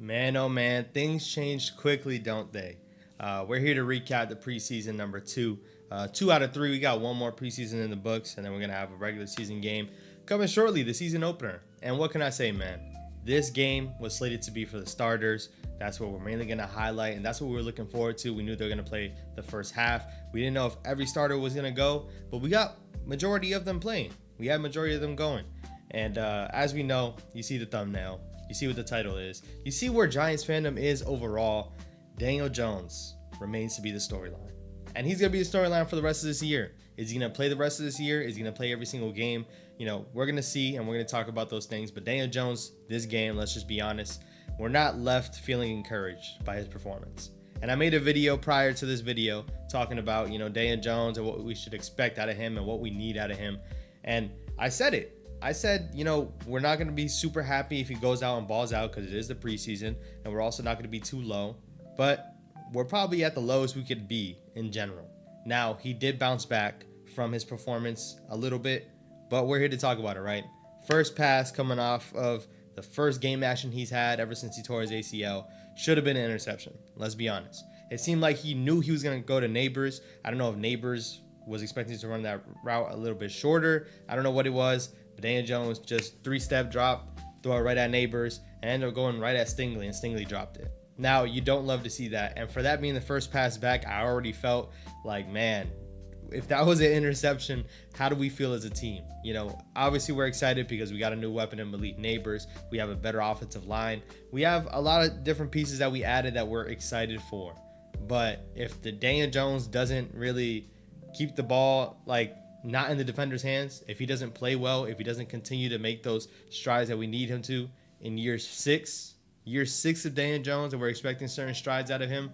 Man, oh man, things changed quickly, don't they? We're here to recap the preseason number two. 2 out of 3. We got one more preseason in the books, and then we're going to have a regular season game coming shortly, the season opener. And what can I say, man? This game was slated to be for the starters. That's what we're mainly going to highlight, and that's what we were looking forward to. We knew they were going to play the first half. We didn't know if every starter was going to go, but we got majority of them playing. We had majority of them going. And as we know, you see the thumbnail. You see what the title is. You see where Giants fandom is overall. Daniel Jones remains to be the storyline. And he's going to be the storyline for the rest of this year. Is he going to play the rest of this year? Is he going to play every single game? You know, we're going to see, and we're going to talk about those things. But Daniel Jones, this game, let's just be honest, we're not left feeling encouraged by his performance. And I made a video prior to this video talking about, Daniel Jones and what we should expect out of him and what we need out of him. And I said it. I said, we're not going to be super happy if he goes out and balls out because it is the preseason, and we're also not going to be too low, but we're probably at the lowest we could be in general. Now, he did bounce back from his performance a little bit, but we're here to talk about it, right? First pass coming off of the first game action he's had ever since he tore his ACL should have been an interception. Let's be honest. It seemed like he knew he was going to go to Nabers. I don't know if Nabers was expecting to run that route a little bit shorter. I don't know what it was. But Daniel Jones just 3-step drop, throw it right at Nabers, and ended up going right at Stingley, and Stingley dropped it. Now, you don't love to see that. And for that being the first pass back, I already felt like, man, if that was an interception, how do we feel as a team? Obviously we're excited because we got a new weapon in Malik Nabers. We have a better offensive line. We have a lot of different pieces that we added that we're excited for. But if the Daniel Jones doesn't really keep the ball, not in the defender's hands, if he doesn't play well, if he doesn't continue to make those strides that we need him to in year six of Daniel Jones, and we're expecting certain strides out of him,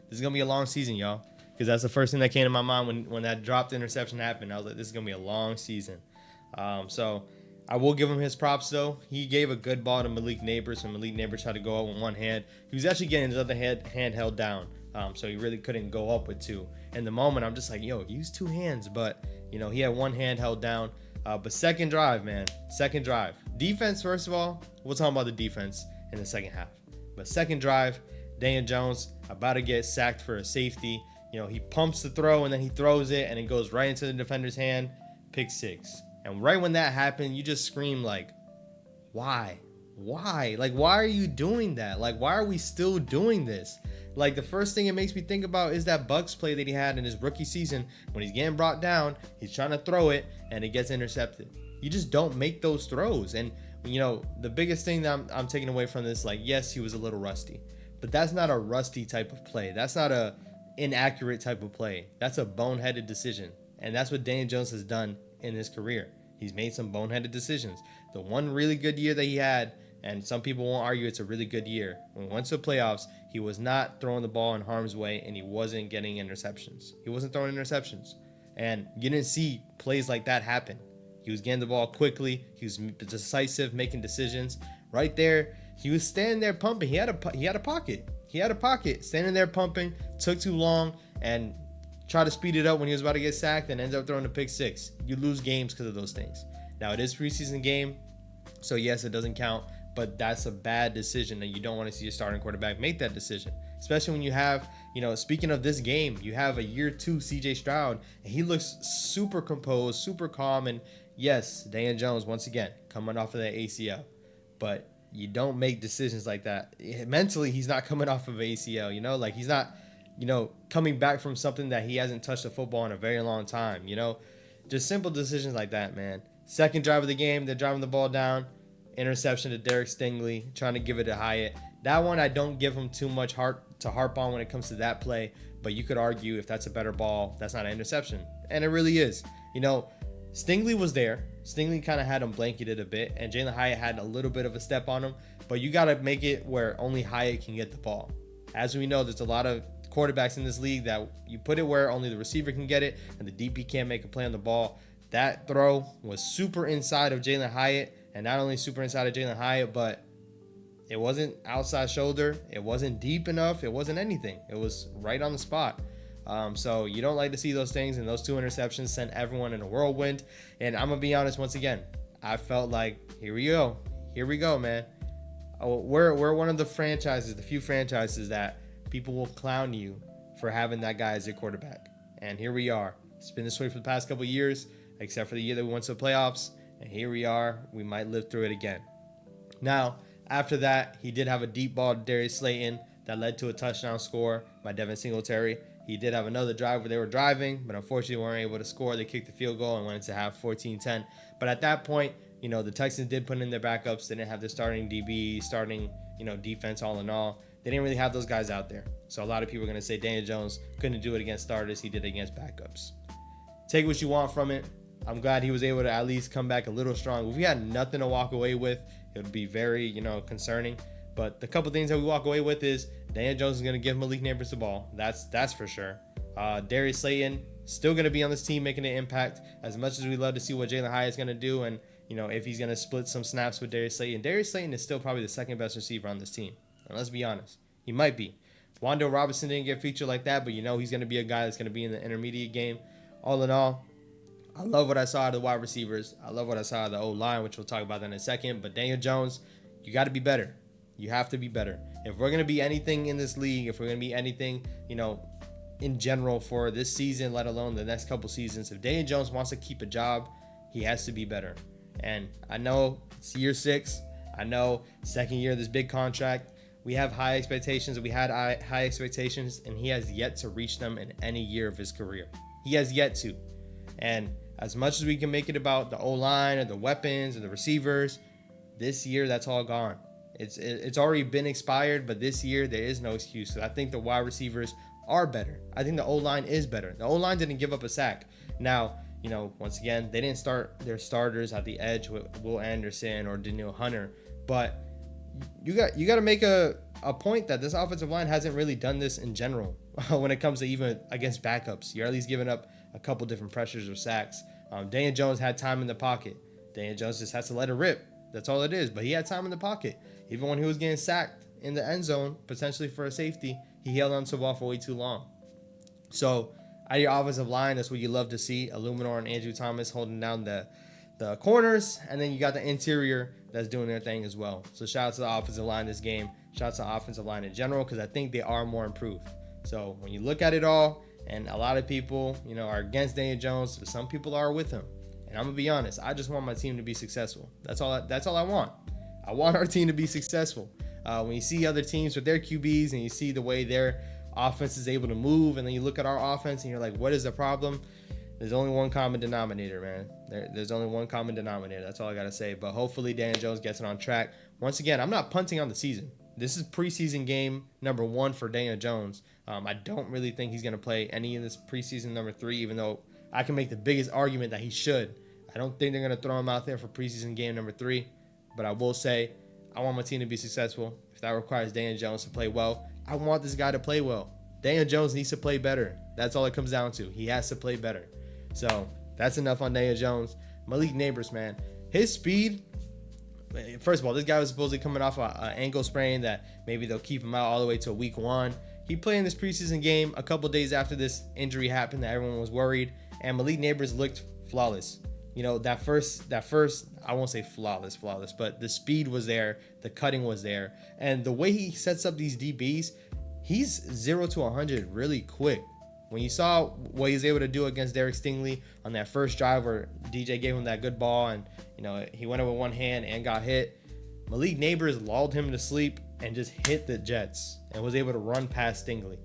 this is going to be a long season, y'all. Because that's the first thing that came to my mind when that dropped interception happened. I was like, this is going to be a long season. So I will give him his props, though. He gave a good ball to Malik Nabers, and Malik Nabers tried to go up with one hand. He was actually getting his other hand held down. So he really couldn't go up with two. In the moment, I'm just like, use two hands. But, he had one hand held down. But second drive, man. Second drive. Defense, first of all, we'll talk about the defense in the second half. But second drive, Daniel Jones about to get sacked for a safety. He pumps the throw, and then he throws it, and it goes right into the defender's hand. Pick six. And right when that happened, you just scream, why? Why? Why are you doing that? Why are we still doing this? The first thing it makes me think about is that Bucs play that he had in his rookie season when he's getting brought down, he's trying to throw it, and it gets intercepted. You just don't make those throws. And, the biggest thing that I'm taking away from this, yes, he was a little rusty, but that's not a rusty type of play. That's not a inaccurate type of play. That's a boneheaded decision. And that's what Daniel Jones has done in his career. He's made some boneheaded decisions. The one really good year that he had, and some people won't argue it's a really good year, when we went to the playoffs, he was not throwing the ball in harm's way, and he wasn't getting interceptions. He wasn't throwing interceptions. And you didn't see plays like that happen. He was getting the ball quickly. He was decisive, making decisions. Right there, he was standing there pumping. He had a pocket. He had a pocket, standing there pumping, took too long, and tried to speed it up when he was about to get sacked and ended up throwing a pick six. You lose games because of those things. Now, it is preseason game, so yes, it doesn't count, but that's a bad decision, and you don't want to see a starting quarterback make that decision, especially when you have, speaking of this game, you have a year 2 CJ Stroud, and he looks super composed, super calm, and yes, Daniel Jones, once again, coming off of that ACL, but you don't make decisions like that. Mentally, he's not coming off of ACL, he's not, coming back from something that he hasn't touched a football in a very long time, just simple decisions like that, man. Second drive of the game, they're driving the ball down, interception to Derek Stingley, trying to give it to Hyatt. That one, I don't give him too much heart to harp on when it comes to that play, but you could argue if that's a better ball, that's not an interception. And it really is. Stingley was there. Stingley kind of had him blanketed a bit, and Jalen Hyatt had a little bit of a step on him, but you got to make it where only Hyatt can get the ball. As we know, there's a lot of quarterbacks in this league that you put it where only the receiver can get it, and the DP can't make a play on the ball. That throw was super inside of Jalen Hyatt, and not only super inside of Jalen Hyatt, but it wasn't outside shoulder. It wasn't deep enough. It wasn't anything. It was right on the spot. So you don't like to see those things, and those two interceptions sent everyone in a whirlwind. And I'm going to be honest once again. I felt like, here we go, man. we're one of the franchises, the few franchises that people will clown you for having that guy as your quarterback. And here we are. It's been this way for the past couple of years, except for the year that we went to the playoffs. And here we are. We might live through it again. Now, after that, he did have a deep ball to Darius Slayton that led to a touchdown score by Devin Singletary. He did have another drive where they were driving, but unfortunately weren't able to score. They kicked the field goal and went into half 14-10. But at that point, the Texans did put in their backups. They didn't have their starting DB, starting, defense all in all. They didn't really have those guys out there. So a lot of people are going to say Daniel Jones couldn't do it against starters. He did it against backups. Take what you want from it. I'm glad he was able to at least come back a little strong. If we had nothing to walk away with, it would be very, concerning. But the couple things that we walk away with is Daniel Jones is going to give Malik Nabers the ball. That's for sure. Darius Slayton still going to be on this team making an impact. As much as we love to see what Jalen Hyatt is going to do and, if he's going to split some snaps with Darius Slayton is still probably the second best receiver on this team. And let's be honest. He might be. Wan'Dale Robinson didn't get featured like that, but he's going to be a guy that's going to be in the intermediate game. All in all, I love what I saw out of the wide receivers. I love what I saw out of the O-line, which we'll talk about that in a second. But Daniel Jones, you got to be better. You have to be better. If we're going to be anything in this league, if we're going to be anything, in general for this season, let alone the next couple seasons, if Daniel Jones wants to keep a job, he has to be better. And I know it's year 6. I know second year of this big contract. We have high expectations. We had high expectations, and he has yet to reach them in any year of his career. He has yet to. And as much as we can make it about the O-line or the weapons or the receivers, this year, that's all gone. It's already been expired, but this year, there is no excuse. So I think the wide receivers are better. I think the O-line is better. The O-line didn't give up a sack. Now, once again, they didn't start their starters at the edge with Will Anderson or Danielle Hunter, but you got to make a point that this offensive line hasn't really done this in general when it comes to even against backups. You're at least giving up a couple different pressures or sacks. Daniel Jones had time in the pocket. Daniel Jones just has to let it rip. That's all it is. But he had time in the pocket. Even when he was getting sacked in the end zone, potentially for a safety, he held onto the ball for way too long. So out of your offensive line, that's what you love to see. Illuminor and Andrew Thomas holding down the corners, and then you got the interior that's doing their thing as well. So shout out to the offensive line this game. Shout out to the offensive line in general, because I think they are more improved. So when you look at it all, and a lot of people, are against Daniel Jones, but some people are with him. And I'm gonna be honest, I just want my team to be successful. That's all I want. I want our team to be successful. When you see other teams with their QBs and you see the way their offense is able to move, and then you look at our offense and you're like, what is the problem? There's only one common denominator, man. There's only one common denominator. That's all I got to say. But hopefully Daniel Jones gets it on track. Once again, I'm not punting on the season. This is preseason game number 1 for Daniel Jones. I don't really think he's going to play any in this preseason number 3, even though I can make the biggest argument that he should. I don't think they're going to throw him out there for preseason game number 3. But I will say, I want my team to be successful. If that requires Daniel Jones to play well, I want this guy to play well. Daniel Jones needs to play better. That's all it comes down to. He has to play better. So that's enough on Daniel Jones. Malik Nabers, man. His speed, first of all, this guy was supposedly coming off an ankle sprain that maybe they'll keep him out all the way to week 1. He played in this preseason game a couple days after this injury happened that everyone was worried. And Malik Nabers looked flawless. That first, I won't say flawless, but the speed was there. The cutting was there. And the way he sets up these DBs, he's 0 to 100 really quick. When you saw what he was able to do against Derek Stingley on that first drive where DJ gave him that good ball and, he went up with one hand and got hit, Malik Nabers lulled him to sleep and just hit the Jets and was able to run past Stingley.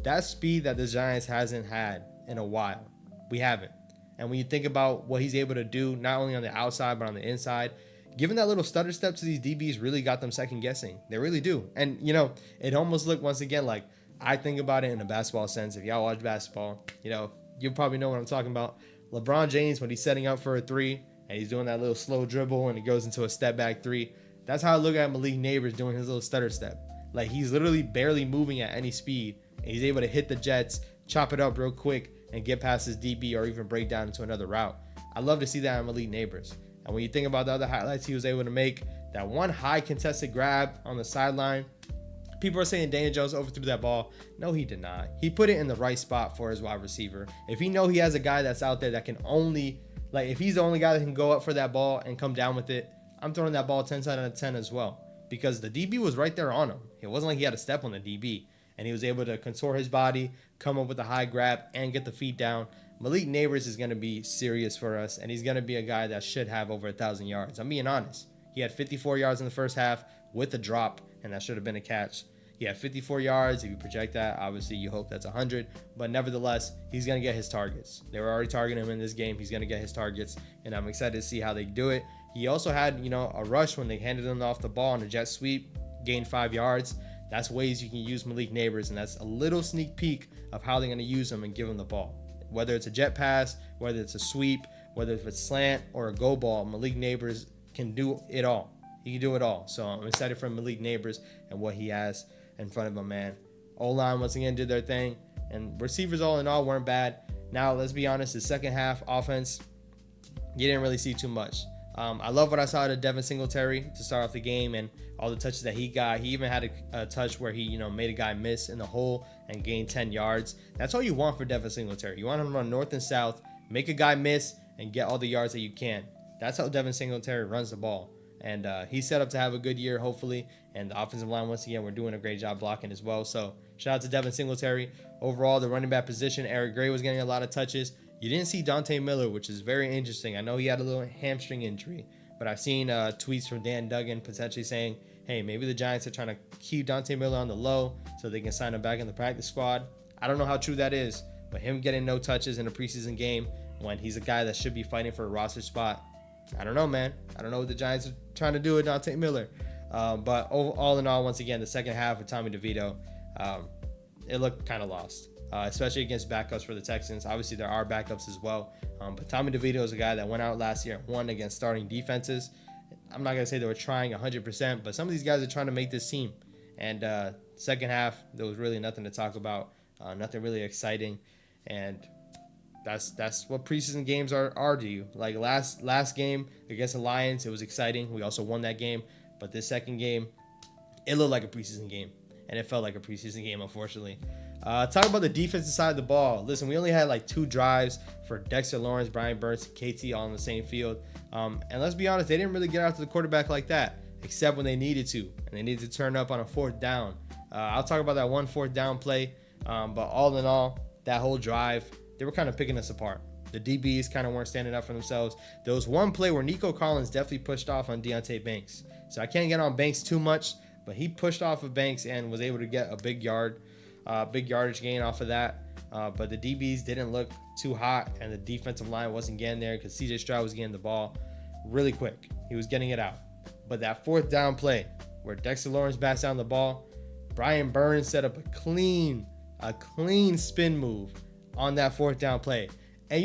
That's speed that the Giants hasn't had in a while. We haven't. And when you think about what he's able to do, not only on the outside, but on the inside, giving that little stutter step to these DBs really got them second guessing. They really do. And, it almost looked, once again, like I think about it in a basketball sense. If y'all watch basketball, you probably know what I'm talking about. LeBron James, when he's setting up for a 3 and he's doing that little slow dribble and it goes into a step back 3, that's how I look at Malik Nabers doing his little stutter step. Like he's literally barely moving at any speed and he's able to hit the Jets, chop it up real quick, and get past his DB or even break down into another route. I love to see that on Malik Nabers. And when you think about the other highlights he was able to make, that one high contested grab on the sideline, people are saying Daniel Jones overthrew that ball. No, he did not. He put it in the right spot for his wide receiver. If he know he has a guy that's out there that can only, if he's the only guy that can go up for that ball and come down with it, I'm throwing that ball 10 out of 10 as well. because the DB was right there on him. It wasn't like he had to step on the DB, and he was able to contort his body, come up with a high grab, and get the feet down. Malik Nabers is going to be serious for us, and he's going to be a guy that should have over 1,000 yards. I'm being honest. He had 54 yards in the first half with a drop, and that should have been a catch. He had 54 yards. If you project that, obviously you hope that's 100. But nevertheless, he's going to get his targets. They were already targeting him in this game. He's going to get his targets, and I'm excited to see how they do it. He also had, a rush when they handed him off the ball on a jet sweep, gained 5 yards. That's ways you can use Malik Nabers, and that's a little sneak peek of how they're going to use him and give him the ball. Whether it's a jet pass, whether it's a sweep, whether it's slant or a go ball, Malik Nabers can do it all. He can do it all. So I'm excited for Malik Nabers and what he has in front of him, man. O-line once again did their thing, and receivers all in all weren't bad. Now, let's be honest, the second half offense, you didn't really see too much. I love what I saw to Devin Singletary to start off the game and all the touches that he got. He even had a touch where he, made a guy miss in the hole and gained 10 yards. That's all you want for Devin Singletary. You want him to run north and south, make a guy miss, and get all the yards that you can. That's how Devin Singletary runs the ball. And he's set up to have a good year, hopefully. And the offensive line, once again, we're doing a great job blocking as well. So shout out to Devin Singletary. Overall, the running back position, Eric Gray was getting a lot of touches. You didn't see Dante Miller, which is very interesting. I know he had a little hamstring injury, but I've seen tweets from Dan Duggan potentially saying, hey, maybe the Giants are trying to keep Dante Miller on the low so they can sign him back in the practice squad. I don't know how true that is, but him getting no touches in a preseason game when he's a guy that should be fighting for a roster spot, I don't know, man. I don't know what the Giants are trying to do with Dante Miller. But all in all, once again, the second half with Tommy DeVito, it looked kind of lost. Especially against backups for the Texans. Obviously, there are backups as well. But Tommy DeVito is a guy that went out last year and won against starting defenses. I'm not going to say they were trying 100%, but some of these guys are trying to make this team. And second half, there was really nothing to talk about, nothing really exciting. And that's what preseason games are to you. Like last game against the Lions, it was exciting. We also won that game. But this second game, it looked like a preseason game. And it felt like a preseason game, unfortunately. Talk about the defensive side of the ball. Listen, we only had like 2 drives for Dexter Lawrence, Brian Burns, and KT all on the same field. And let's be honest, they didn't really get after the quarterback like that, except when they needed to. And they needed to turn up on a 4th down. I'll talk about that 1 4th down play. But all in all, that whole drive, they were kind of picking us apart. The DBs kind of weren't standing up for themselves. There was one play where Nico Collins definitely pushed off on Deontay Banks. So I can't get on Banks too much, but he pushed off of Banks and was able to get a big yardage gain off of that. But the DBs didn't look too hot, and the defensive line wasn't getting there because CJ Stroud was getting the ball really quick. He was getting it out. But that 4th down play where Dexter Lawrence bats down the ball, Brian Burns set up a clean spin move on that 4th down play. And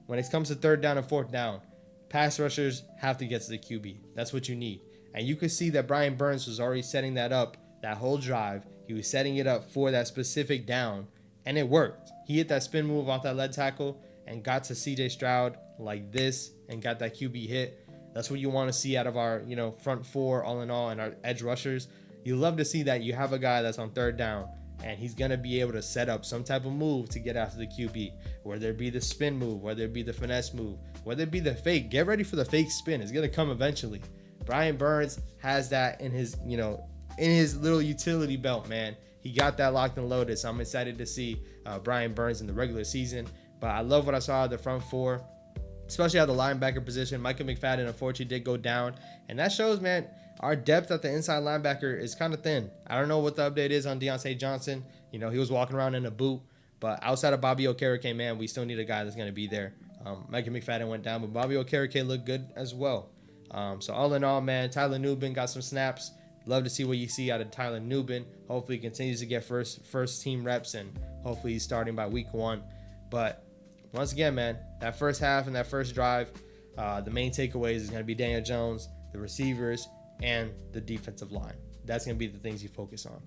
when it comes to 3rd down and 4th down, pass rushers have to get to the QB. That's what you need. And you could see that Brian Burns was already setting that up that whole drive. He was setting it up for that specific down, and it worked. He hit that spin move off that lead tackle and got to CJ Stroud like this and got that QB hit. That's what you want to see out of our, front 4 all in all and our edge rushers. You love to see that you have a guy that's on 3rd down and he's going to be able to set up some type of move to get after the QB, whether it be the spin move, whether it be the finesse move, whether it be the fake. Get ready for the fake spin. It's going to come eventually. Brian Burns has that in his, in his little utility belt, man. He got that locked and loaded, so I'm excited to see Brian Burns in the regular season. But I love what I saw at the front 4, especially at the linebacker position. Micah McFadden, unfortunately, did go down. And that shows, man, our depth at the inside linebacker is kind of thin. I don't know what the update is on Deontay Johnson. He was walking around in a boot. But outside of Bobby Okereke, man, we still need a guy that's going to be there. Micah McFadden went down, but Bobby Okereke looked good as well. So all in all, man, Tyler Nubin got some snaps. Love to see what you see out of Tyler Nubin. Hopefully he continues to get first team reps, and hopefully he's starting by week 1. But once again, man, that first half and that first drive, the main takeaways is going to be Daniel Jones, the receivers, and the defensive line. That's going to be the things you focus on.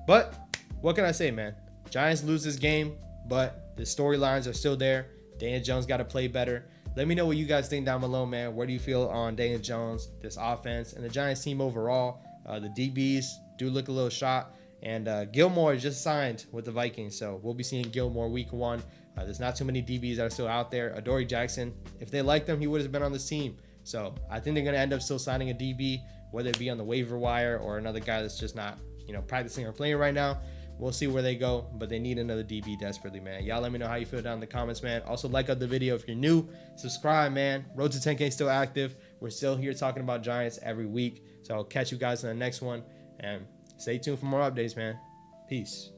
But what can I say, man? Giants lose this game, but the storylines are still there. Daniel Jones got to play better. Let me know what you guys think down below, man. Where do you feel on Daniel Jones, this offense, and the Giants team overall? The DBs do look a little shot. And Gilmore just signed with the Vikings, so we'll be seeing Gilmore week 1. There's not too many DBs that are still out there. Adoree Jackson, if they liked him, he would have been on this team. So I think they're going to end up still signing a DB. whether it be on the waiver wire or another guy that's just not, practicing or playing right now. We'll see where they go, but they need another DB desperately, man. Y'all let me know how you feel down in the comments, man. Also, like up the video if you're new. Subscribe, man. Road to 10K still active. We're still here talking about Giants every week. So I'll catch you guys in the next one. And stay tuned for more updates, man. Peace.